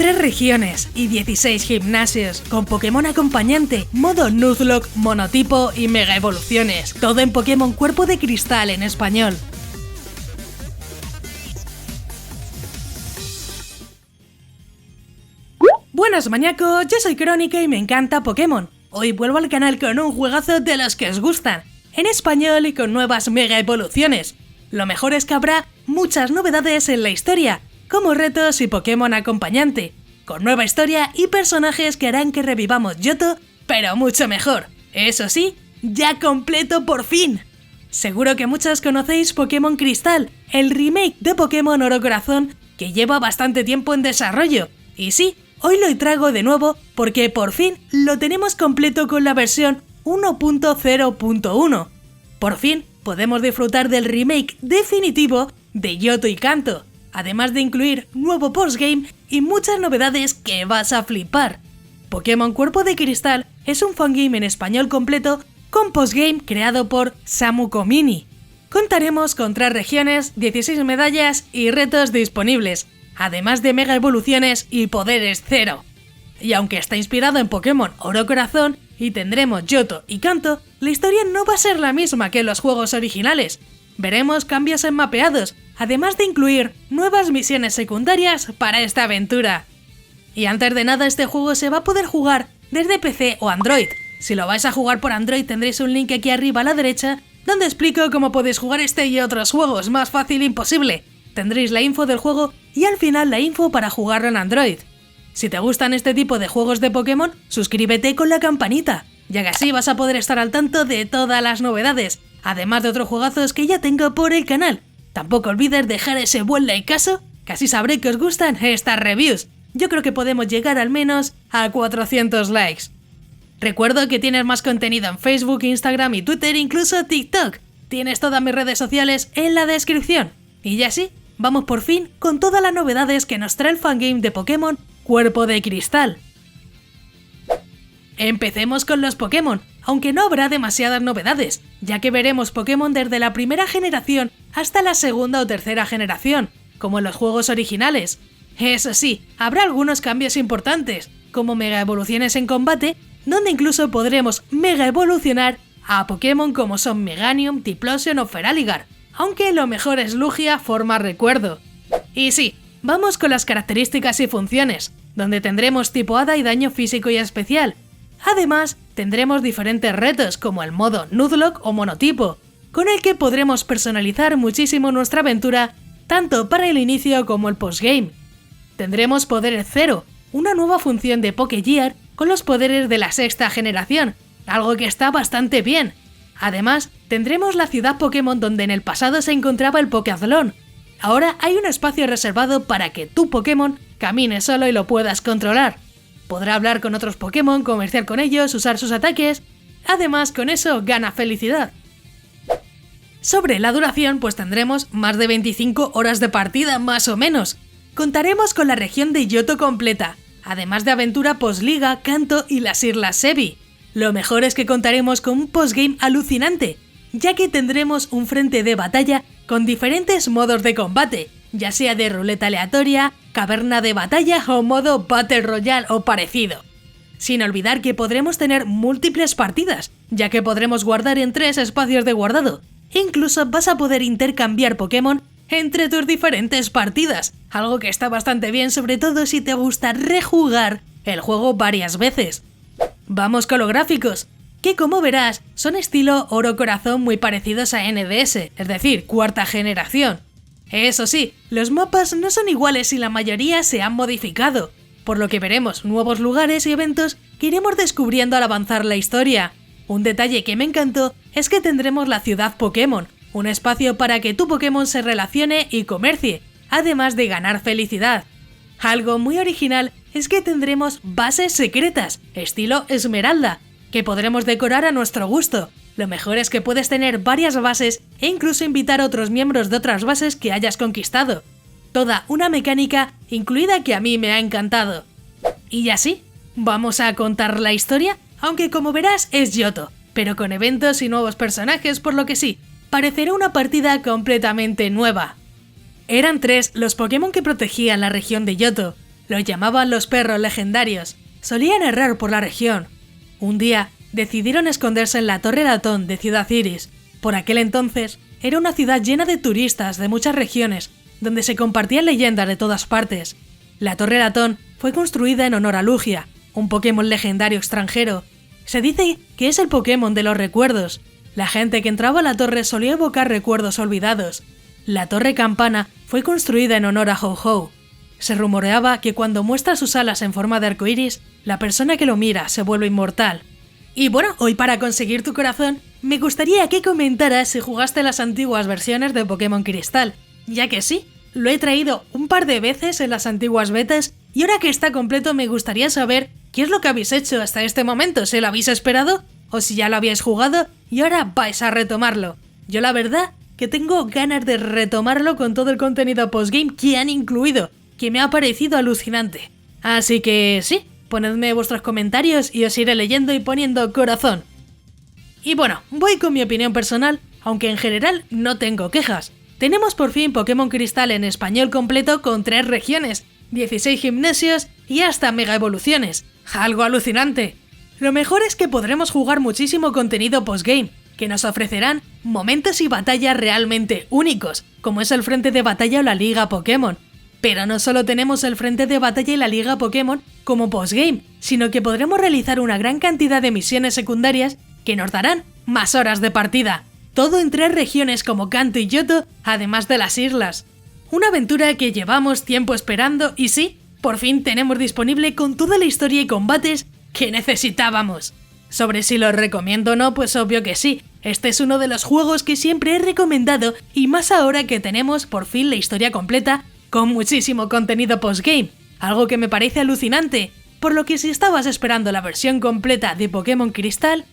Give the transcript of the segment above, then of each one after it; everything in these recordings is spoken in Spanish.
3 regiones y 16 gimnasios, con Pokémon acompañante, modo Nuzlocke, monotipo y mega evoluciones, todo en Pokémon Cuerpo de Cristal en español. Buenas mañacos, yo soy Crónica y me encanta Pokémon. Hoy vuelvo al canal con un juegazo de los que os gustan, en español y con nuevas mega evoluciones. Lo mejor es que habrá muchas novedades en la historia, como retos y Pokémon acompañante, con nueva historia y personajes que harán que revivamos Johto, pero mucho mejor. Eso sí, ya completo por fin. Seguro que muchos conocéis Pokémon Cristal, el remake de Pokémon Oro Corazón que lleva bastante tiempo en desarrollo. Y sí, hoy lo traigo de nuevo porque por fin lo tenemos completo con la versión 1.0.1. Por fin podemos disfrutar del remake definitivo de Johto y Kanto, además de incluir nuevo postgame y muchas novedades que vas a flipar. Pokémon Cuerpo de Cristal es un fangame en español completo con postgame creado por Samuco Mini. Contaremos con 3 regiones, 16 medallas y retos disponibles, además de mega evoluciones y poderes 0. Y aunque está inspirado en Pokémon Oro Corazón y tendremos Johto y Kanto, la historia no va a ser la misma que en los juegos originales. Veremos cambios en mapeados, además de incluir nuevas misiones secundarias para esta aventura. Y antes de nada, este juego se va a poder jugar desde PC o Android. Si lo vais a jugar por Android tendréis un link aquí arriba a la derecha donde explico cómo podéis jugar este y otros juegos, más fácil imposible. Tendréis la info del juego y al final la info para jugarlo en Android. Si te gustan este tipo de juegos de Pokémon, suscríbete con la campanita, ya que así vas a poder estar al tanto de todas las novedades, además de otros juegazos que ya tengo por el canal. Tampoco olvides dejar ese buen likeazo, que así sabré que os gustan estas reviews. Yo creo que podemos llegar al menos a 400 likes. Recuerdo que tienes más contenido en Facebook, Instagram y Twitter, incluso TikTok. Tienes todas mis redes sociales en la descripción. Y ya sí, vamos por fin con todas las novedades que nos trae el fangame de Pokémon Cuerpo de Cristal. Empecemos con los Pokémon, aunque no habrá demasiadas novedades, ya que veremos Pokémon desde la primera generación hasta la segunda o tercera generación, como en los juegos originales. Eso sí, habrá algunos cambios importantes, como mega evoluciones en combate, donde incluso podremos mega evolucionar a Pokémon como son Meganium, Typhlosion o Feraligatr, aunque lo mejor es Lugia forma recuerdo. Y sí, vamos con las características y funciones, donde tendremos tipo hada y daño físico y especial. Además, tendremos diferentes retos como el modo Nuzlocke o monotipo, con el que podremos personalizar muchísimo nuestra aventura, tanto para el inicio como el postgame. Tendremos poderes 0, una nueva función de Pokégear con los poderes de la sexta generación, algo que está bastante bien. Además, tendremos la ciudad Pokémon donde en el pasado se encontraba el Pokéathlon. Ahora hay un espacio reservado para que tu Pokémon camine solo y lo puedas controlar. Podrá hablar con otros Pokémon, comerciar con ellos, usar sus ataques. Además, con eso gana felicidad. Sobre la duración, pues tendremos más de 25 horas de partida más o menos. Contaremos con la región de Johto completa, además de aventura post-liga, Kanto y las Islas Sevi. Lo mejor es que contaremos con un postgame alucinante, ya que tendremos un frente de batalla con diferentes modos de combate, ya sea de ruleta aleatoria, caverna de batalla o modo Battle Royale o parecido. Sin olvidar que podremos tener múltiples partidas, ya que podremos guardar en 3 espacios de guardado. Incluso vas a poder intercambiar Pokémon entre tus diferentes partidas, algo que está bastante bien, sobre todo si te gusta rejugar el juego varias veces. Vamos con los gráficos, que como verás son estilo Oro Corazón muy parecidos a NDS, es decir, cuarta generación. Eso sí, los mapas no son iguales y la mayoría se han modificado, por lo que veremos nuevos lugares y eventos que iremos descubriendo al avanzar la historia. Un detalle que me encantó es que tendremos la ciudad Pokémon, un espacio para que tu Pokémon se relacione y comercie, además de ganar felicidad. Algo muy original es que tendremos bases secretas, estilo Esmeralda, que podremos decorar a nuestro gusto. Lo mejor es que puedes tener varias bases e incluso invitar a otros miembros de otras bases que hayas conquistado. Toda una mecánica incluida que a mí me ha encantado. Y así, vamos a contar la historia, aunque como verás es Johto, pero con eventos y nuevos personajes, por lo que sí, parecerá una partida completamente nueva. Eran 3 los Pokémon que protegían la región de Johto. Los llamaban los perros legendarios. Solían errar por la región. Un día decidieron esconderse en la Torre Latón de Ciudad Iris. Por aquel entonces era una ciudad llena de turistas de muchas regiones, donde se compartían leyendas de todas partes. La Torre Latón fue construida en honor a Lugia, un Pokémon legendario extranjero. Se dice que es el Pokémon de los recuerdos. La gente que entraba a la torre solía evocar recuerdos olvidados. La Torre Campana fue construida en honor a Ho-Ho. Se rumoreaba que cuando muestra sus alas en forma de arcoíris, la persona que lo mira se vuelve inmortal. Y bueno, hoy para conseguir tu corazón, me gustaría que comentaras si jugaste las antiguas versiones de Pokémon Cristal, ya que sí, lo he traído un par de veces en las antiguas betas y ahora que está completo me gustaría saber qué es lo que habéis hecho hasta este momento, si lo habéis esperado o si ya lo habíais jugado y ahora vais a retomarlo. Yo la verdad que tengo ganas de retomarlo con todo el contenido postgame que han incluido, que me ha parecido alucinante. Así que sí, ponedme vuestros comentarios y os iré leyendo y poniendo corazón. Y bueno, voy con mi opinión personal, aunque en general no tengo quejas. Tenemos por fin Pokémon Cristal en español completo con 3 regiones, 16 gimnasios y hasta mega evoluciones. Algo alucinante. Lo mejor es que podremos jugar muchísimo contenido postgame, que nos ofrecerán momentos y batallas realmente únicos, como es el frente de batalla o la Liga Pokémon. Pero no solo tenemos el frente de batalla y la Liga Pokémon como postgame, sino que podremos realizar una gran cantidad de misiones secundarias que nos darán más horas de partida. Todo en 3 regiones como Kanto y Johto, además de las islas. Una aventura que llevamos tiempo esperando y sí, por fin tenemos disponible con toda la historia y combates que necesitábamos. Sobre si lo recomiendo o no, pues obvio que sí. Este es uno de los juegos que siempre he recomendado y más ahora que tenemos por fin la historia completa con muchísimo contenido postgame, algo que me parece alucinante, por lo que si estabas esperando la versión completa de Pokémon Cristal,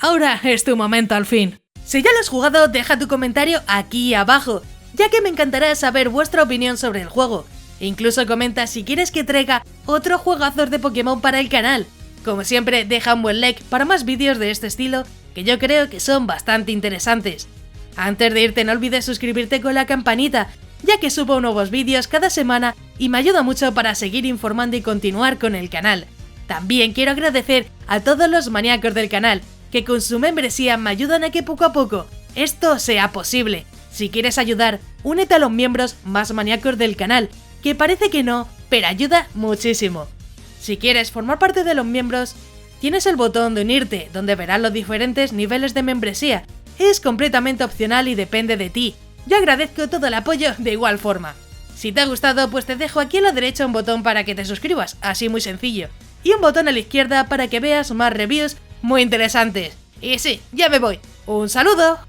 ahora es tu momento al fin. Si ya lo has jugado, deja tu comentario aquí abajo, ya que me encantará saber vuestra opinión sobre el juego. Incluso comenta si quieres que traiga otro juegazos de Pokémon para el canal. Como siempre, deja un buen like para más vídeos de este estilo, que yo creo que son bastante interesantes. Antes de irte no olvides suscribirte con la campanita, ya que subo nuevos vídeos cada semana y me ayuda mucho para seguir informando y continuar con el canal. También quiero agradecer a todos los maníacos del canal, que con su membresía me ayudan a que poco a poco esto sea posible. Si quieres ayudar, únete a los miembros más maníacos del canal, que parece que no, pero ayuda muchísimo. Si quieres formar parte de los miembros, tienes el botón de unirte, donde verás los diferentes niveles de membresía. Es completamente opcional y depende de ti. Yo agradezco todo el apoyo de igual forma. Si te ha gustado, pues te dejo aquí a la derecha un botón para que te suscribas, así muy sencillo. Y un botón a la izquierda para que veas más reviews muy interesantes. Y sí, ya me voy. ¡Un saludo!